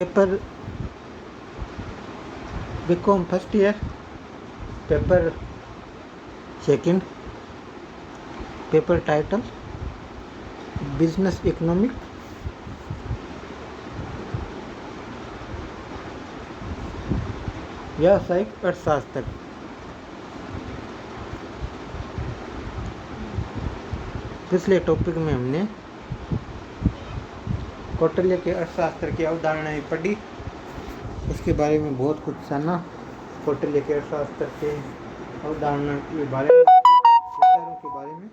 Paper BCom first year, paper second, paper title business economic, व्यावसायिक अर्थशास्त्र। पिछले topic में हमने कौटिल्य के अर्थशास्त्र की अवधारणाएं पढ़ी, उसके बारे में बहुत कुछ जाना। कौटिल्य के अर्थशास्त्र के अवधारणा के बारे में, विचारों के बारे में।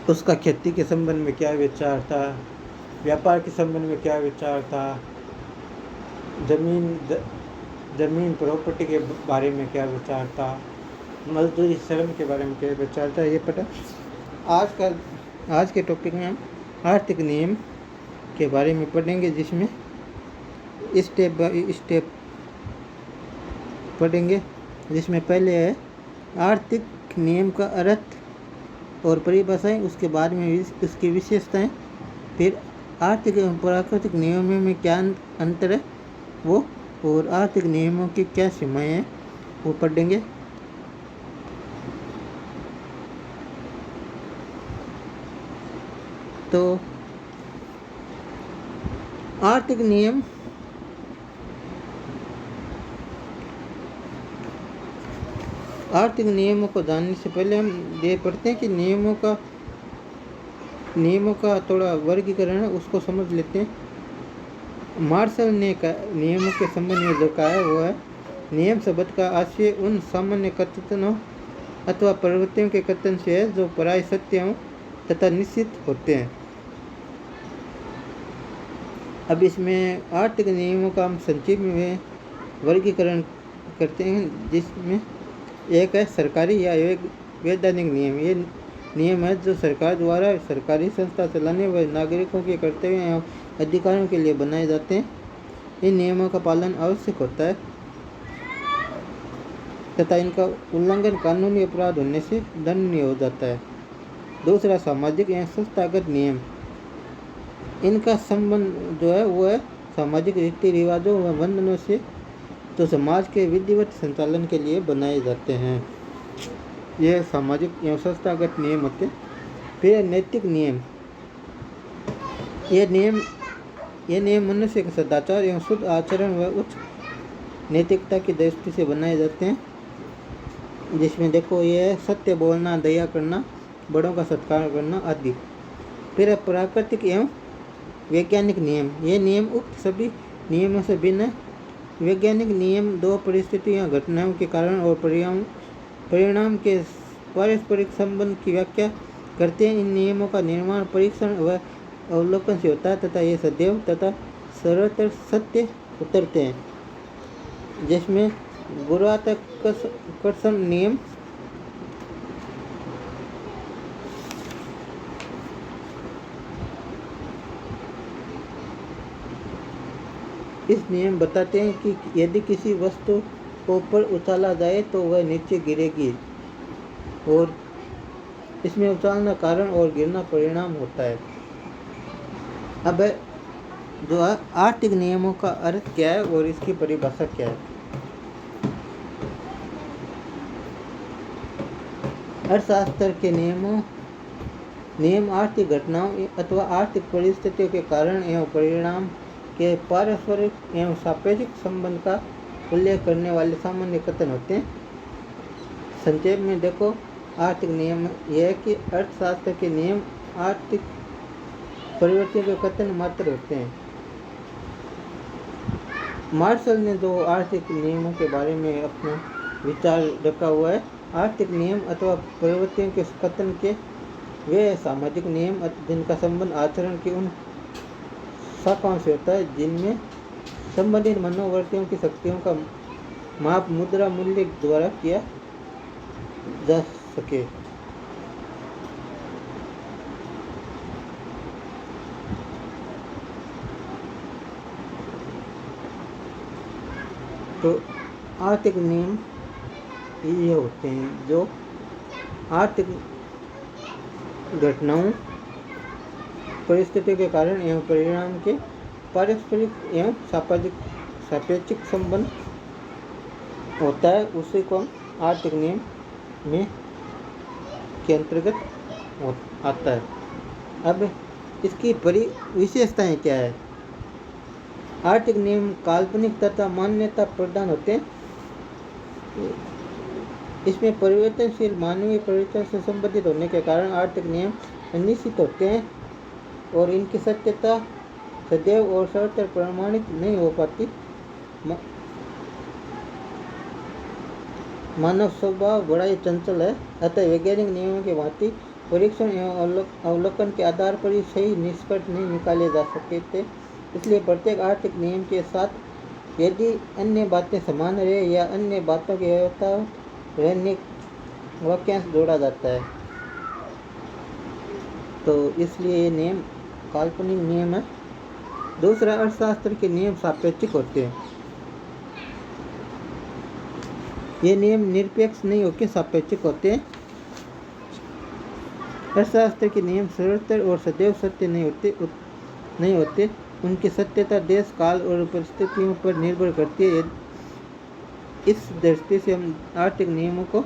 उसका खेती के संबंध में क्या विचार था, व्यापार के संबंध में क्या विचार था, जमीन प्रॉपर्टी के बारे में क्या विचार था, मजदूरी श्रम के बारे में क्या विचार था, ये पता। आज के टॉपिक में हम आर्थिक नियम के बारे में पढ़ेंगे, जिसमें स्टेप बाय स्टेप पढ़ेंगे। जिसमें पहले है आर्थिक नियम का अर्थ और परिभाषाएं, उसके बाद में उसकी विशेषताएं, फिर आर्थिक एवं प्राकृतिक नियमों में क्या अंतर है वो, और आर्थिक नियमों की क्या सीमाएं हैं वो पढ़ेंगे। तो आर्थिक नियमों को जानने से पहले हम ये पढ़ते हैं कि नियमों का थोड़ा वर्गीकरण है, उसको समझ लेते हैं। मार्शल ने नियमों के संबंध में जो कहा है वो है, नियम शब्द का आशय उन सामान्य कथनों अथवा प्रवृत्तियों के कथन से है जो प्राय सत्यों तथा निश्चित होते हैं। अब इसमें आर्थिक नियमों का हम संक्षिप्त में वर्गीकरण करते हैं, जिसमें एक है सरकारी या वैधानिक नियम। ये नियम है जो सरकार द्वारा सरकारी संस्था चलाने व नागरिकों के कर्तव्य एवं अधिकारों के लिए बनाए जाते हैं। इन नियमों का पालन आवश्यक होता है तथा इनका उल्लंघन कानूनी अपराध होने से दंडनीय हो जाता है। दूसरा सामाजिक एवं संस्थागत नियम। इनका संबंध जो है वो है सामाजिक रीति रिवाजों व बंधनों से, तो समाज के विधिवत संचालन के लिए बनाए जाते हैं। यह सामाजिक एवं संस्थागत नियम होते हैं। फिर नैतिक नियम। ये नियम मनुष्य के सदाचार एवं शुद्ध आचरण व उच्च नैतिकता की दृष्टि से बनाए जाते हैं। जिसमें देखो ये है सत्य बोलना, दया करना, बड़ों का सत्कार करना आदि। फिर प्राकृतिक एवं वैज्ञानिक नियम। ये नियम उक्त सभी नियमों से भिन्न है। वैज्ञानिक नियम दो परिस्थितियों घटनाओं के कारण और परिणाम के पारस्परिक संबंध की व्याख्या करते हैं। इन नियमों का निर्माण परीक्षण व अवलोकन से होता है तथा ये सदैव तथा सर्वत्र सत्य उतरते हैं। जिसमें गुरुत्वाकर्षण नियम। इस नियम बताते हैं कि यदि किसी वस्तु को ऊपर उछाला जाए तो वह नीचे गिरेगी, और इसमें उछालना कारण और गिरना परिणाम होता है। अब जो आर्थिक नियमों का अर्थ क्या है और इसकी परिभाषा क्या है। अर्थशास्त्र के नियम आर्थिक घटनाओं अथवा आर्थिक परिस्थितियों के कारण एवं परिणाम के पारस्परिक एवं सापेक्षिक संबंध का उल्लेख करने वाले सामान्य कथन होते हैं। संक्षेप में देखो, आर्थिक नियम यह है कि अर्थशास्त्र के नियम आर्थिक परिवर्तनों के कथन मात्र होते हैं। मार्शल ने जो आर्थिक नियमों के बारे में अपना विचार रखा हुआ है, आर्थिक नियम अथवा प्रवृत्तियों के कथन के वे सामाजिक नियम जिनका संबंध आचरण की उन शाखाओं से होता है जिनमें संबंधित मनोवृत्तियों की शक्तियों का माप मुद्रा मूल्य द्वारा किया जा सके। तो आर्थिक नियम ये होते हैं जो आर्थिक घटनाओं, परिस्थितियों के कारण एवं परिणाम के पारस्परिक एवं सापेक्षिक संबंध होता है, उसी को आर्थिक नियम में के अंतर्गत आता है। अब इसकी विशेषताएं क्या है? आर्थिक नियम काल्पनिक तथा मान्यता प्रदान होते हैं। इसमें परिवर्तनशील मानवीय परिवर्तन से संबंधित होने के कारण आर्थिक नियम अनिश्चित होते हैं और इनकी सत्यता सदैव और सर्वत्र प्रमाणित नहीं हो पाती। मानव स्वभाव बड़ा ही चंचल है, अतः वैज्ञानिक नियमों के भांति परीक्षण एवं अवलोकन के आधार पर ही सही निष्कर्ष नहीं निकाले जा सकते थे। इसलिए प्रत्येक आर्थिक नियम के साथ यदि अन्य बातें समान रहे या अन्य बातों की व्यवस्था रहने वाक्यांश जोड़ा जाता है, तो इसलिए ये नियम काल्पनिक नियम है। दूसरा, अर्थशास्त्र के नियम सापेक्षिक होते हैं। ये नियम निरपेक्ष नहीं होकर सापेक्षिक होते हैं। अर्थशास्त्र के नियम सरलतर और सदैव सत्य नहीं होते। उनकी सत्यता देश, काल और परिस्थितियों पर निर्भर करती है। इस दृष्टि से हम आर्थिक नियमों को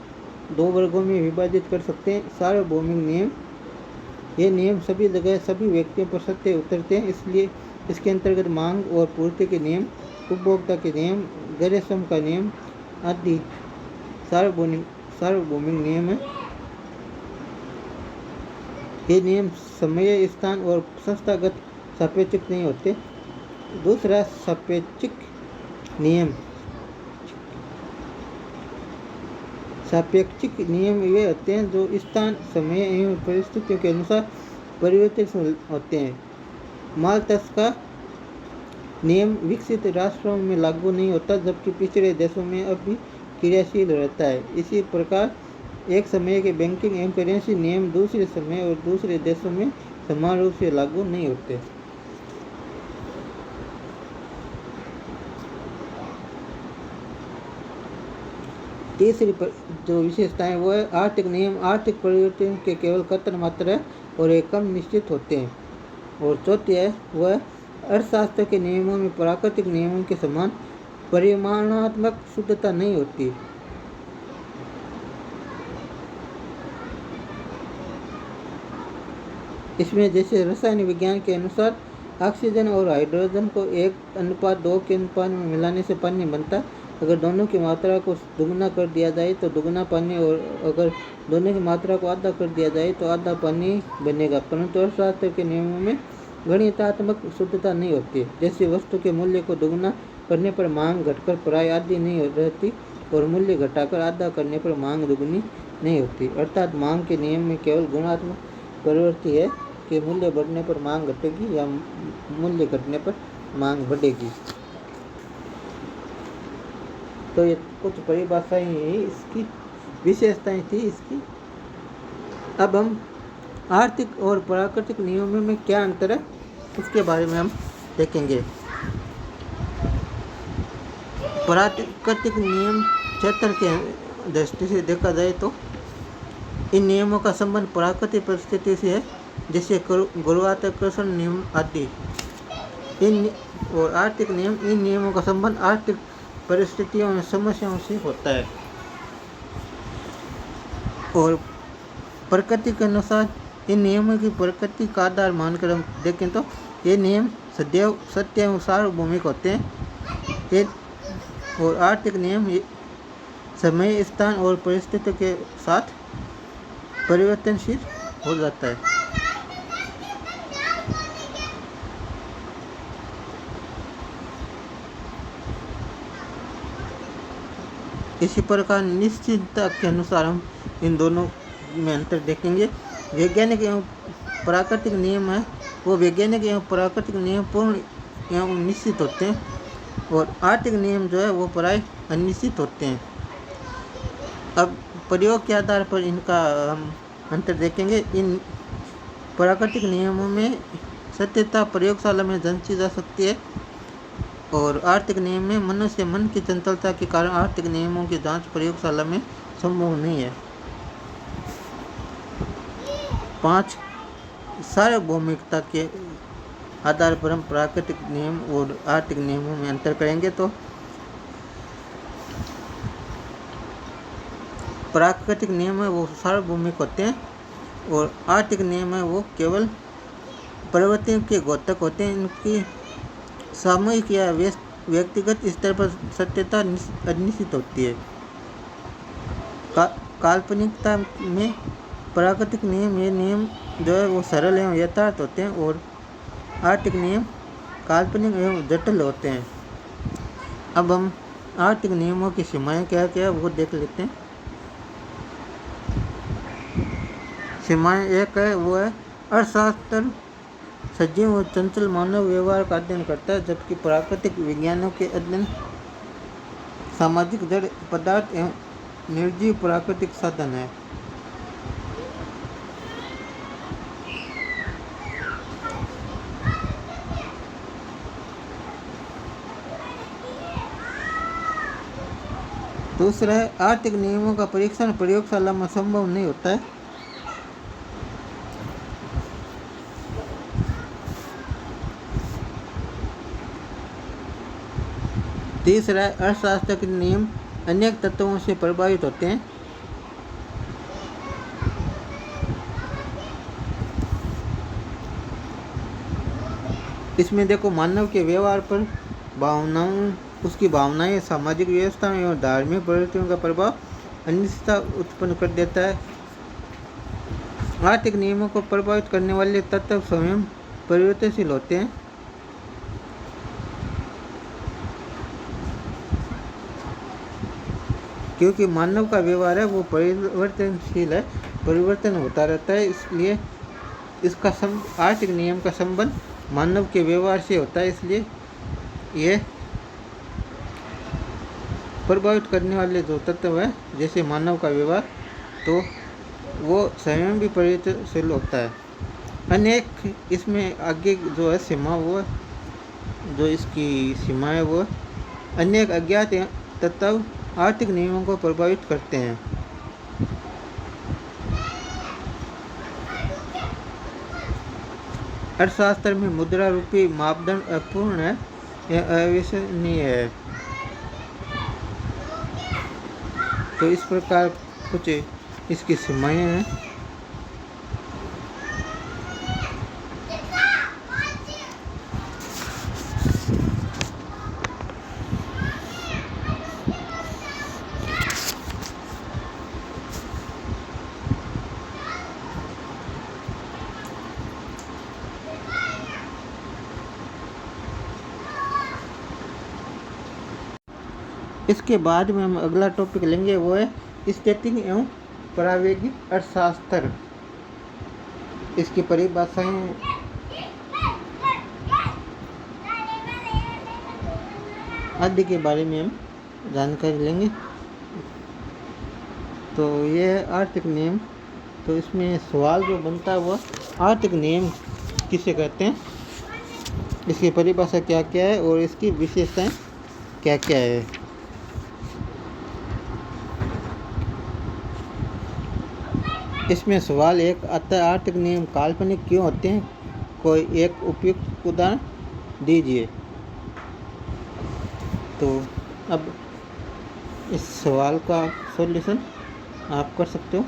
दो वर्गों में विभाजित कर सकते हैं। सार्वभौमिक नियम, ये नियम सभी जगह सभी व्यक्तियों पर सत्य उतरते हैं, इसलिए इसके अंतर्गत मांग और पूर्ति के नियम, उपभोक्ता के नियम, गैर श्रम का नियम आदि सार्वभौमिक नियम है। ये नियम समय, स्थान और संस्थागत सापेक्षिक नहीं होते। दूसरा, सापेक्षिक नियम। सापेक्षिक नियम वे होते हैं जो स्थान, समय एवं परिस्थितियों के अनुसार परिवर्तनशील होते हैं। माल्थस का नियम विकसित राष्ट्रों में लागू नहीं होता, जबकि पिछड़े देशों में अब भी क्रियाशील रहता है। इसी प्रकार एक समय के बैंकिंग एवं करेंसी नियम दूसरे समय और दूसरे देशों में समान रूप से लागू नहीं होते। तीसरी जो विशेषता है वो है आर्थिक नियम आर्थिक परिवर्तन के केवल कथन मात्र है और एक कम निश्चित होते हैं। और चौथी है वह अर्थशास्त्र के नियमों में प्राकृतिक नियमों के समान परिमाणात्मक शुद्धता नहीं होती। इसमें जैसे रसायन विज्ञान के अनुसार ऑक्सीजन और हाइड्रोजन को 1:2 के अनुपात में मिलाने से पानी बनता है। अगर दोनों की मात्रा को दुगना कर दिया जाए तो दुगना पानी, और अगर दोनों की मात्रा को आधा कर दिया जाए तो आधा पानी बनेगा। परंतु अर्थशास्त्र के नियमों में गणितात्मक शुद्धता नहीं होती। जैसे वस्तु के मूल्य को दुगना करने पर मांग घटकर प्राय आधी नहीं रहती और मूल्य घटाकर आधा करने पर मांग दुगनी नहीं होती। अर्थात मांग के नियम में केवल गुणात्मक प्रवृत्ति है कि मूल्य बढ़ने पर मांग घटेगी या मूल्य घटने पर मांग बढ़ेगी। तो ये कुछ परिभाषाएं ही इसकी विशेषताएं थी इसकी। अब हम आर्थिक और प्राकृतिक नियमों में क्या अंतर है इसके बारे में हम देखेंगे। प्राकृतिक नियम क्षेत्र के दृष्टि से देखा जाए तो इन नियमों का संबंध प्राकृतिक परिस्थिति से है, जैसे गुरुत्वाकर्षण नियम आदि। और आर्थिक नियम, इन नियमों का संबंध आर्थिक परिस्थितियों में समस्याओं से होता है। और प्रकृति के अनुसार इन नियमों की प्रकृति का आधार मानकर हम देखें तो ये नियम सदैव सत्य एवं सार्वभौमिक होते हैं। और आर्थिक नियम समय, स्थान और परिस्थिति के साथ परिवर्तनशील हो जाता है। इसी प्रकार निश्चितता के अनुसार हम इन दोनों में अंतर देखेंगे। वैज्ञानिक एवं प्राकृतिक नियम है वो वैज्ञानिक एवं प्राकृतिक नियम पूर्ण एवं निश्चित होते हैं, और आर्थिक नियम जो है वो प्राय अनिश्चित होते हैं। अब प्रयोग के आधार पर इनका हम अंतर देखेंगे। इन प्राकृतिक नियमों में सत्यता प्रयोगशाला में जांची जा सकती है, और आर्थिक नियम में मनुष्य मन की चंचलता के कारण आर्थिक नियमों की जांच प्रयोगशाला में संभव नहीं है। 5 सार्वभौमिकता के आधार पर हम प्राकृतिक नियम और आर्थिक नियमों में अंतर करेंगे। तो प्राकृतिक नियम है वो सार्वभौमिक होते हैं और आर्थिक नियम है वो केवल प्रवृत्तियों के द्योतक होते हैं। इनकी सामूहिक या व्यक्तिगत स्तर पर सत्यता अनिश्चित होती है। काल्पनिकता में प्राकृतिक नियम ये नियम जो है वो सरल एवं यथार्थ होते हैं और आर्थिक नियम काल्पनिक एवं जटिल होते हैं। अब हम आर्थिक नियमों की सीमाएं क्या क्या है वो देख लेते हैं। सीमाएं एक है वो है अर्थशास्त्र सजीव और चंचल मानव व्यवहार का अध्ययन करता है, जबकि प्राकृतिक विज्ञानों के अध्ययन सामाजिक जड़ पदार्थ एवं निर्जीव प्राकृतिक साधन है। दूसरा है आर्थिक नियमों का परीक्षण प्रयोगशाला में संभव नहीं होता है। तीसरा है अर्थशास्त्र के नियम अनेक तत्वों से प्रभावित होते हैं। इसमें देखो मानव के व्यवहार पर उसकी भावनाएं, सामाजिक व्यवस्था एवं धार्मिक प्रवृत्तियों का प्रभाव अनिश्चितता उत्पन्न कर देता है। आर्थिक नियमों को प्रभावित करने वाले तत्व स्वयं परिवर्तनशील होते हैं। क्योंकि मानव का व्यवहार है वो परिवर्तनशील है, परिवर्तन होता रहता है, इसलिए इसका आर्थिक नियम का संबंध मानव के व्यवहार से होता है। इसलिए ये प्रभावित करने वाले जो तत्व है जैसे मानव का व्यवहार, तो वो स्वयं भी परिवर्तनशील होता है। अनेक इसमें आगे जो है सीमा वो जो इसकी सीमा है वो अनेक अज्ञात तत्व आर्थिक नियमों को प्रभावित करते हैं। अर्थशास्त्र में मुद्रा रूपी मापदंड अपूर्ण है या अविश्वसनीय है। तो इस प्रकार कुछ इसकी सीमाएं हैं। इसके बाद में हम अगला टॉपिक लेंगे वो है स्थैतिक एवं प्रायोगिक अर्थशास्त्र। इसकी परिभाषाएं आदि के बारे में हम जानकारी लेंगे। तो ये है आर्थिक नियम। तो इसमें सवाल जो बनता है वह आर्थिक नियम किसे कहते हैं, इसकी परिभाषा क्या क्या है और इसकी विशेषताएं क्या क्या है। इसमें सवाल एक आता है आर्थिक नियम काल्पनिक क्यों होते हैं, कोई एक उपयुक्त उदाहरण दीजिए। तो अब इस सवाल का सॉल्यूशन आप कर सकते हो।